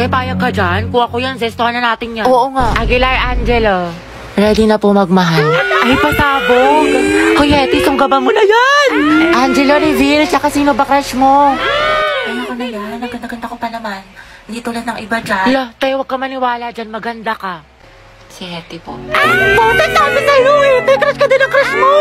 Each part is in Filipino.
Te, payag ka dyan? Kuha ko yan, zestohan na natin yan. Oo nga. Aguilar Angelo. Ready na po magmahal. Ay, pasabog. Hoy, Eti, sunggaban mo na yan. Angelo, reveal. Tsaka sino ba crush mo? Ayoko na yan. Naganda-ganda ko pa naman. Hindi tulad ng iba dyan. Lah, te, huwag ka maniwala dyan. Maganda ka. Si Hetty po. Puta, sabi sa'yo eh. Te, crush ka din ang crush mo.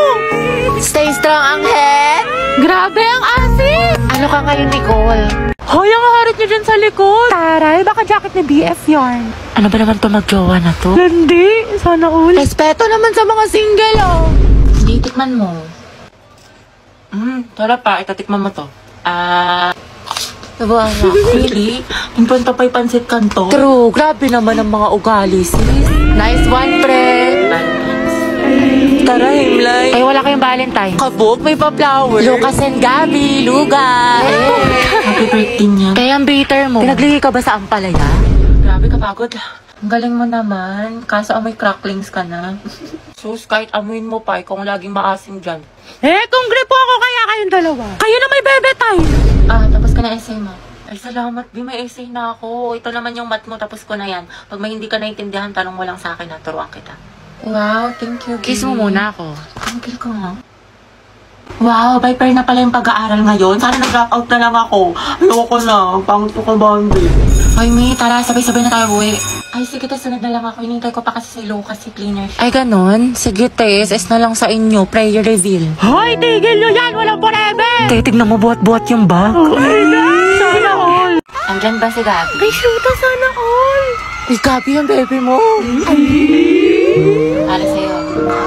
Stay strong, Angel. Grabe ang asin. Ano ka ngayon, Nicole? Hoy, ang harit niyo dyan sa likod. Taray, baka jacket ni BF yarn. Ano ba naman to magjowa na to? Landi, sana all. Respeto naman sa mga single, oh. Hindi, tikman mo. Sarap pa. Ito, tikman mo to. Nabuhan na. Really? Impanta pa'y pansit kanto? True. Grabe naman ang mga ugali, sis. Nice one, pre. Tara, Himlay. Ay, wala kayong Valentine. Kabog, may pa-flower. Lucas and Gabi, Luga. Happy birthday niya. Kaya ang bitter mo. Pinaglihi ka ba sa ampalaya? Grabe, kapagod. Ang galing mo naman. Kaso amoy cracklings ka na. Sus, kahit amuin mo pa, kung laging maasim dyan. Kung gripo ako kaya kayong dalawa. Kayo na may bebe time. Tapos ka na essay mo. Ay, salamat, Bi. May essay na ako. Ito naman yung math mo, tapos ko na yan. Pag may hindi ka naintindihan, tanong mo lang sa akin, turuan kita. Wow, thank you, Bi. Kiss mo muna ako. Thank you ko nga. Wow, Viper na pala yung pag-aaral ngayon. Sana nag-drop out na lang ako. Ayoko na. Pangit ko ka, Bambi. Hoy, Mi, tara, sabay-sabay na tayo buwi. Ay, sige, sunod na lang ako. Hinintay ko pa kasi si Lucas, si cleaner siya. Ay, ganon? Sige, Tess. Es na lang sa inyo. Prayer reveal. Hoy, tigil nyo yan! Walang forever! Tignan mo buhat-buhat yung bag. Okay na! Sana all! Andyan ba si Gabi? Ay, shoota, sana all! Ay, Gabi yung baby mo. Para sa'yo.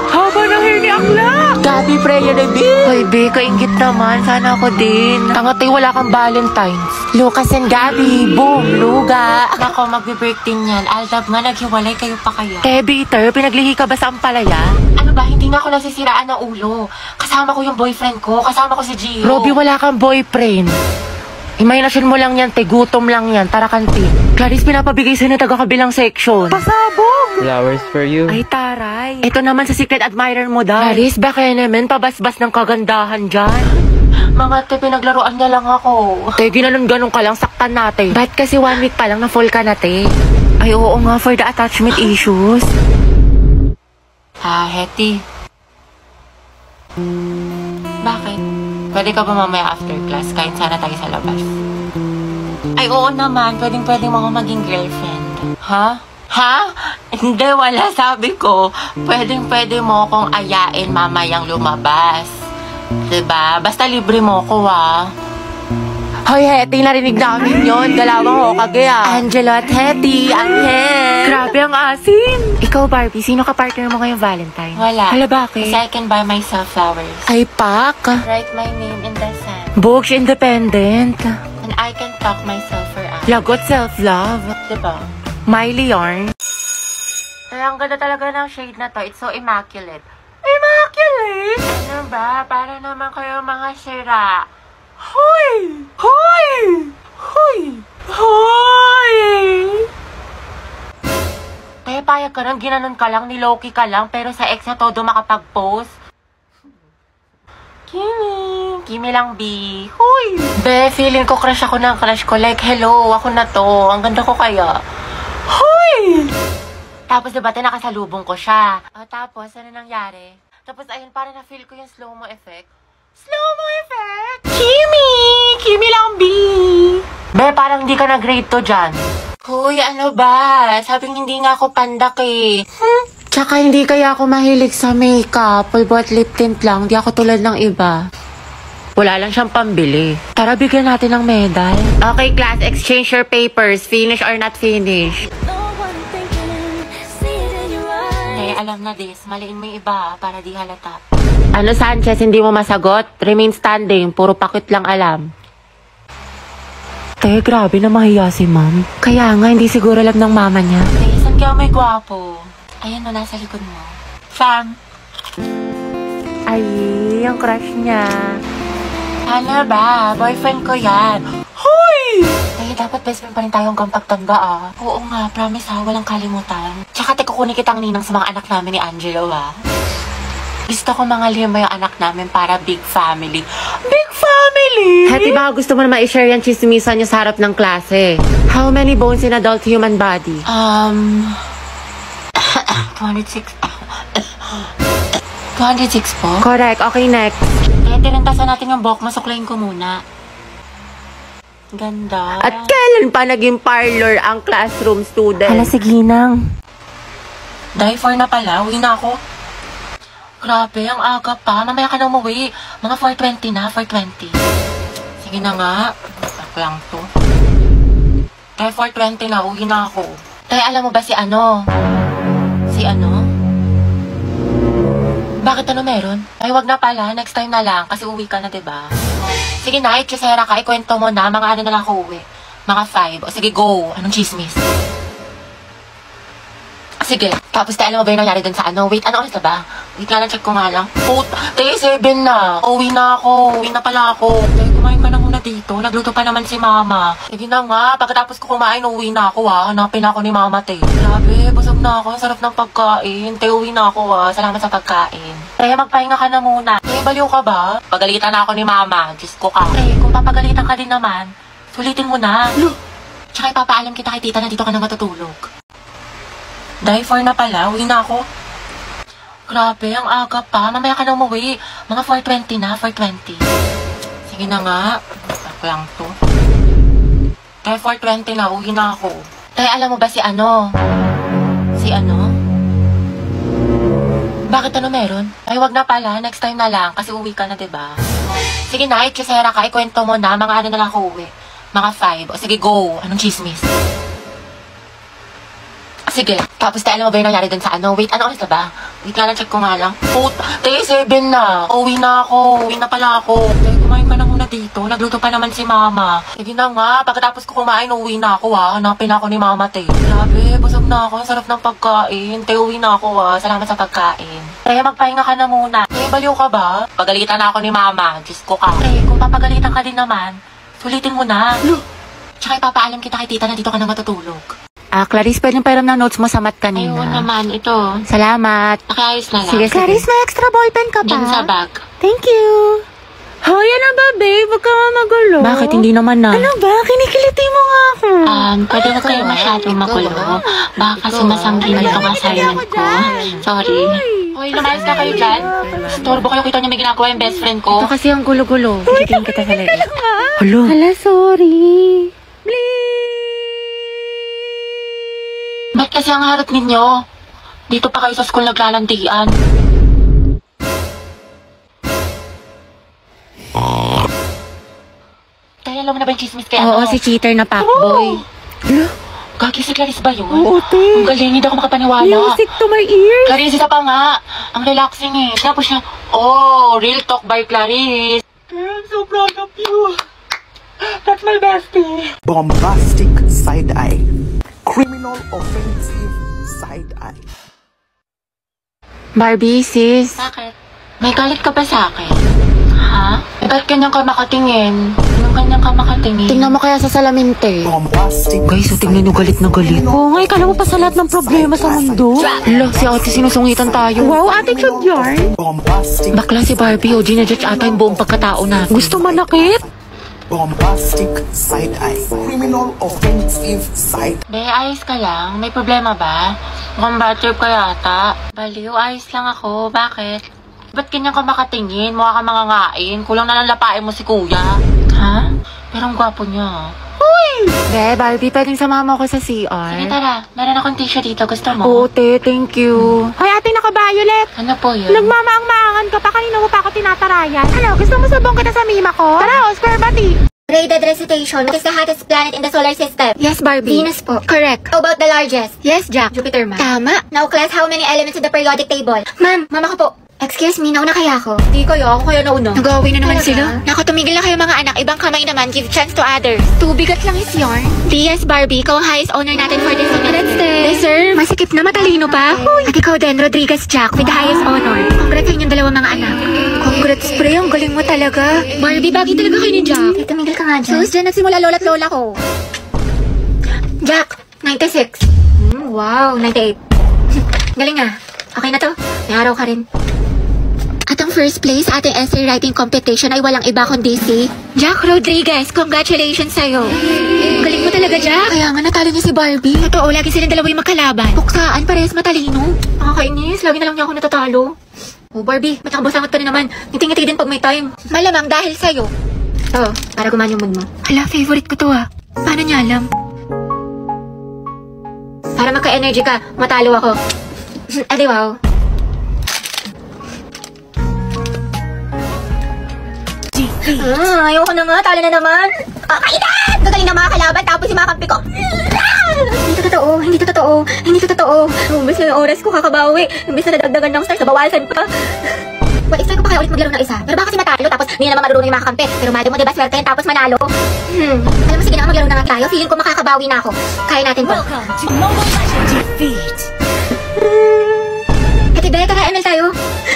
Haba ng hair ni Akla! Gabi, prayer reveal. Hoy, Be, kaingit naman. Sana ako din. Tangatay, wala kang Valentine's. Lucas and Gabi. Boom, luga. Ako, magbe-birthday niyan. Aldab nga, naghiwalay kayo pa kaya. Bitter, pinaglihi ka ba sa ampalaya? Ano ba, hindi nga ako nasisiraan ng ulo. Kasama ko yung boyfriend ko. Kasama ko si Gio. Robby, wala kang boyfriend. Imahinasyon mo lang yan, gutom lang yan, tara kantin. Clarice, pinapabigay sa'yo na taga-kabilang section. Pasabog! Flowers for you. Ay, taray. Ito naman sa secret admirer mo daw. Clarice, baka naman pabasbas ng kagandahan dyan. Mga te, pinaglaruan niya lang ako. Te, ginanon-ganon ka lang, saktan natin. Ba't kasi 1 week pa lang na full ka na, te? Ay, oo nga, for the attachment issues. Hetty. Bakit? Pwede ka ba mamaya after class? Kain sana tayo sa labas. Ay, oo naman. Pwedeng mga maging girlfriend. Ha? Ha? Hindi, wala. Sabi ko, pwede mo akong ayain mamayang lumabas. Diba? Basta libre mo ko, Hoy, Hetty, narinig namin yun. Galawang Hokage, Angelo at Hetty, Angel. Grabe ang asim. Ikaw, Barbie, sino ka partner mo ngayong Valentine? Wala. Hala, bakit? Kasi I can buy myself flowers. Ay, pak. Write my name in the sand. Books independent. And I can talk myself for hours. Lagot self-love. Diba? Miley yarn. Ay, ang ganda talaga ng shade na to. It's so immaculate. Immaculate? Ano ba? Para naman kayo mga sira. Hoy! Hoy! Hoy! Hoy! Kaya payag ka lang, ginanon ka lang, niloki ka lang, pero sa ex na todo makapag-post. Kimi lang, B. Hoy! Be, feeling ko crush ako ng crush ko. Like, hello, ako na to. Ang ganda ko kaya. Hoy! Tapos diba, nakasalubong ko siya. Tapos, ano nangyari? Tapos, ayun, parang na-feel ko yung slow-mo effect. Slow-mo effect? Kimi! Kimi lang, B! Be, parang hindi ka na-grade to dyan. Hoy, ano ba? Sabing hindi nga ako pandak eh. Tsaka hindi kaya ako mahilig sa makeup. Pulbo at lip tint lang. Di ako tulad ng iba. Wala lang siyang pambili. Tara, bigyan natin ng medal. Okay, class, exchange your papers. Finish or not finish. Alam na this, maliin mo yung iba para di halata. Ano, Sanchez, hindi mo masagot? Remain standing, puro pakit lang alam. Te, grabe na mahiya si ma'am. Kaya nga, hindi siguro alam ng mama niya. Saan ka may gwapo? Ayan o, nasa likod mo. Fam. Ay, yung crush niya. Ano ba? Boyfriend ko yan. Hoy! Ay, dapat best friend pa rin tayo hanggang pagtanda Oo nga, promise walang kalimutan. Tsaka kukunin kitang ninang sa mga anak namin ni Angelo Gusto ko mga lima yung anak namin para big family. Big family! Hati, baka gusto mo na ma-share yan chismisan niyo sa harap ng klase. How many bones in adult human body? 206. 206 po? Correct. Okay, next. Tirintasan natin yung buhok. Masuklayin ko muna. Ganda. At kailan pa naging parlor ang classroom student? Hala, sige nang. Dahil 4 na pala, uwi na ako. Grabe, ang aga pa. Mamaya ka na umuwi. Mga 4:20 na, 4:20. Sige na nga. Back lang to. Dahil 4:20 na, uwi na ako. Dahil alam mo ba si ano? Si ano? Bakit ano meron? Ay, wag na pala. Next time na lang. Kasi uwi ka na, diba? Sige na, itchesera ka. Ikwento mo na. Mga ano na lang ako uwi. Mga 5. O sige, go. Anong chismis? Sige. Tapos tayo, alam mo ba yung nangyari dun sa ano? Wait, ano oras na ba? Wait nga lang, check ko nga lang. Tayo 7 na. Uwi na ako. Uwi na pala ako. Tayo, kumain ka na muna dito. Nagluto pa naman si mama. Sige na nga. Pagkatapos ko kumain, uwi na ako ha. Hanapin ako ni mama, te. Grabe, busog na ako. Ang sarap ng pagkain. Tayo, uwi na ako ha. Salamat sa pagkain. Tayo, magpahinga ka na muna. Tayo, baliw ka ba? Pagalitan na ako ni mama. Diyos ko ka. Tayo, kung papagalitan ka din naman, sulitin mo na. Tsaka ipapaalam kita kay tita na dito ka na matutulog. Dahil 4 na pala, uwi na ako. Grabe, ang aga pa. Mamaya ka na umuwi. Mga 4:20 na, 4:20. Sige na nga. Back lang to. Dahil 4:20 na, uwi na ako. Dahil alam mo ba si ano? Si ano? Bakit ano meron? Ay, wag na pala. Next time na lang. Kasi uwi ka na, diba? Sige na, itchesera ka. Ikwento mo na. Mga ano na lang ako uwi. Mga 5. O sige, go. Anong chismis? Sige. Tapos tayo, alam mo ba yung nangyari dun sa ano? Wait, ano oras na ba? Wait nga lang, check ko nga lang. Tayo 7 na. Uwi na ako. Uwi na pala ako. Tayo, kumain ka na muna dito. Nagluto pa naman si mama. Sige na nga. Pagkatapos ko kumain, uwi na ako ha. Hanapin ako ni mama, te. Grabe, busog na ako. Ang sarap ng pagkain. Tayo, uwi na ako ha. Salamat sa pagkain. Tayo, magpahinga ka na muna. Tayo, baliw ka ba? Pagalitan na ako ni mama. Diyos ko ka. Tayo, kung papagalitan ka din naman, sulitin mo na. Tsaka ipapaalam kita kay tita na dito ka na matutulog. Clarice, pwedeng pairam ng notes mo sa mat kanina. Ayun naman, ito. Salamat. Nakiayos na lang. Sige, Clarice, may extra ballpen ka ba? Diyan sa bag. Thank you. Hoy, ano ba, babe? Huwag ka magulo. Bakit? Hindi naman na. Ano ba? Kinikiliti mo nga ako. Pwede ba kayo masyadong magulo? Baka kasi masanggin itong assignment ko. Sorry. Hoy, lumayas na kayo dyan. Storbo kayo, kita niyo may ginagawa yung best friend ko. Ito kasi ang gulo-gulo. Titingin kita sa leeg. Hello. Hala, sorry. Ba't kasi ang harap ninyo? Dito pa kayo sa school naglalandian. Tayo, alam mo na ba yung chismis kaya Oo, si cheater na fuckboy. Gagi si Clarice ba yun? Oo, te. Ang galing, hindi ako makapaniwala. Music to my ears. Clarice, isa pa nga. Ang relaxing eh. Tapos siya, real talk by Clarice. I'm so proud of you. That's my bestie. Bombastic side eye. Criminal offensive side eye. Barbie, sis. Bakit? May galit ka ba sa akin? Ha? Ba't ganyan ka makatingin? Anong ganyan ka makatingin? Tingnan mo kaya sa salamin, te. Bombastic. Guys, so tingnan nyo galit na galit. Oo nga, ikala mo pa sa lahat ng problema sa mundo. Hala, si ate sinusungitan tayo. Wow, attitude yarn. Bombastic. Bakla si Barbie, ginajudge ata yung buong pagkatao na. Gusto manakit? Bombastic side eye. Criminal offensive side. Be, ayos ka lang? May problema ba? Mukhang bad trip ka yata. Baliw, ayos lang ako. Bakit? Ba't ganyan ka makatingin? Mukha ka mangangain. Kulang na lang lapain mo si kuya. Ha? Pero ang gwapo niya. Be, Barbie, pwedeng samahan mo ako sa CR? Sige, tara. Meron akong tissue dito. Gusto mo? Oo, te, thank you. Hoy, ate, naka-violet. Ano po yun? Nagmamaang-maangan ka pa, kanina mo pa ako tinatarayan. Ano, gusto mo sabong kita sa mima ko? Tara, Oscar Bati. Graded recitation. What is the hottest planet in the solar system? Yes, Barbie. Venus po. Correct. How about the largest? Yes, Jack. Jupiter, ma'am. Tama. Now, class, how many elements in the periodic table? Ma'am, mama ko po. Excuse me, nauna kaya ako? Di kayo, ako kaya nauna. Nag-away na naman Talaga? sila. Naku, tumigil na kayo mga anak. Ibang kamay naman, give chance to others. Tubigat lang is yarn. DS Barbie, ikaw ang highest honor natin for this semester. Let's deserve. Masikip na, matalino pa. At ikaw din, Rodriguez Jack, with the highest honor. Congrats sa inyong dalawang mga anak. Congrats, pre. Ang galing mo talaga. Barbie, bagay talaga kayo ni Jack. Tumigil ka nga dyan. Sus, dyan nagsimula lola't lola ko. Jack, 96. Wow, 98. Galing ah. Okay na to. May araw ka rin. At ang first place sa ating essay writing competition ay walang iba kundi si Jack Rodriguez. Congratulations sa'yo. Galing mo talaga, Jack. Kaya nga natalo niya si Barbie. Totoo, lagi silang dalawa yung magkalaban. Buksaan, parehas matalino. Nakakainis, lagi na lang niya ako natatalo. Oh, Barbie, matakabasangat ka rin naman. Ngiti-ngiti din pag may time. Malamang dahil sa'yo. Oo, para gumana yung mood mo. Hala, favorite ko to ah. Paano niya alam? Para magka-energy ka, matalo ako. Adi wow. Ayoko na nga, talo na naman. Kainan! Gagaling na mga kalaban, tapos yung mga kampi ko. Hindi to totoo, hindi to totoo, hindi to totoo. Umbis na yung oras ko kakabawi. Umbis na nadagdagan ng stars, nabawasan pa. Well, expect ko pa kaya ulit maglaro ng isa. Pero baka kasi matalo, tapos hindi na naman marunong yung mga kampi. Pero madam mo, diba, swerte yan, tapos manalo. Alam mo, sige na, maglaro na nga tayo. Feeling ko makakabawi na ako. Kaya natin pa. Ate Be, tara, ML tayo.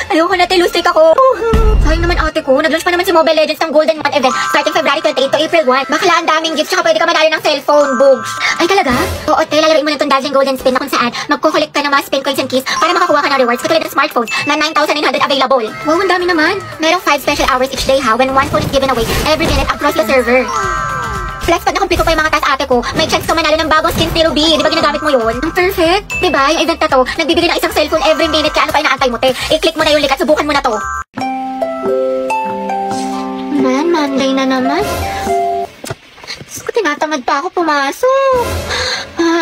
Ayoko na, tilustik ako. Sayang naman ate ko, nag-launch pa naman si Mobile Legends ng Golden Month event starting February 28 to April 1. Bakla, ang daming gifts, tsaka pwede ka manalo ng cellphone, bugs. Ay talaga? Oo, te, lalaroin mo na itong dazzling golden spin na kung saan magkukulik ka ng mga spin coins and keys para makakuha ka ng rewards katulad ng smartphones na 9,900 available. Wow, ang dami naman. Merong 5 special hours each day ha, when one phone is given away every minute across the server. Plus, pag nakumpleto pa yung mga task ate ko, may chance ka manalo ng bagong skins ni Ruby. Di ba ginagamit mo yun? Ang perfect. Di ba? Yung event na to, nagbibigay ng isang cellphone every minute. Kaya ano pa inaantay mo, te? I-click mo na yung link at subukan mo na to. Man, Monday na naman. Diyos ko, tinatamad pa ako pumasok.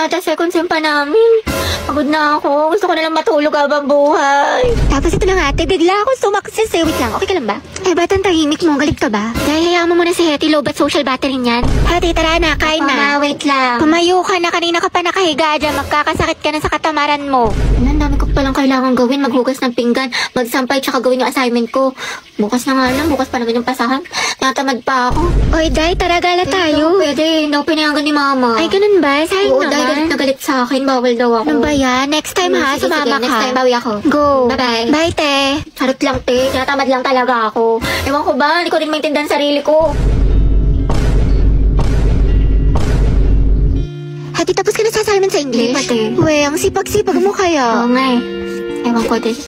The second sem pa namin. Pagod na ako. Gusto ko na lang matulog habang buhay. Tapos ito na nga, ate. Bigla ako sumaksis. Wait lang. Okay ka lang ba? Eh, ba't ang tahimik mo? Galit ka ba? Dahil hayaan mo muna si Hetty. Low bat social battery niyan. Ate, tara na. Kain na. Wait lang. Tumayo ka na. Kanina ka pa nakahiga dyan. Magkakasakit ka na sa katamaran mo. Ang dami ko palang kailangan gawin. Maghugas ng pinggan. Magsampay tsaka gawin yung assignment ko. Bukas na nga lang. Bukas pa naman yung pasahan. Natamad pa ako. Oy, Day. Tara, gala tayo. Pwede. No, pinayagan ni Mama. Ay, ganun ba? Sayang naman. Oo, Day. Galit na galit sa akin. Bawal daw ako. Ano ba yan? Next time ha. Sumama ka. Next time, bawi ako. Go. Bye-bye. Bye, te. Charot lang, te. Tinatamad lang talaga ako. Ewan ko ba? Hindi ko rin maintindihan sarili ko. Hati, tapos ka na sa assignment sa English? Hindi pa, te. We, ang sipag-sipag mo kaya. Oo nga eh. Ewan ko din.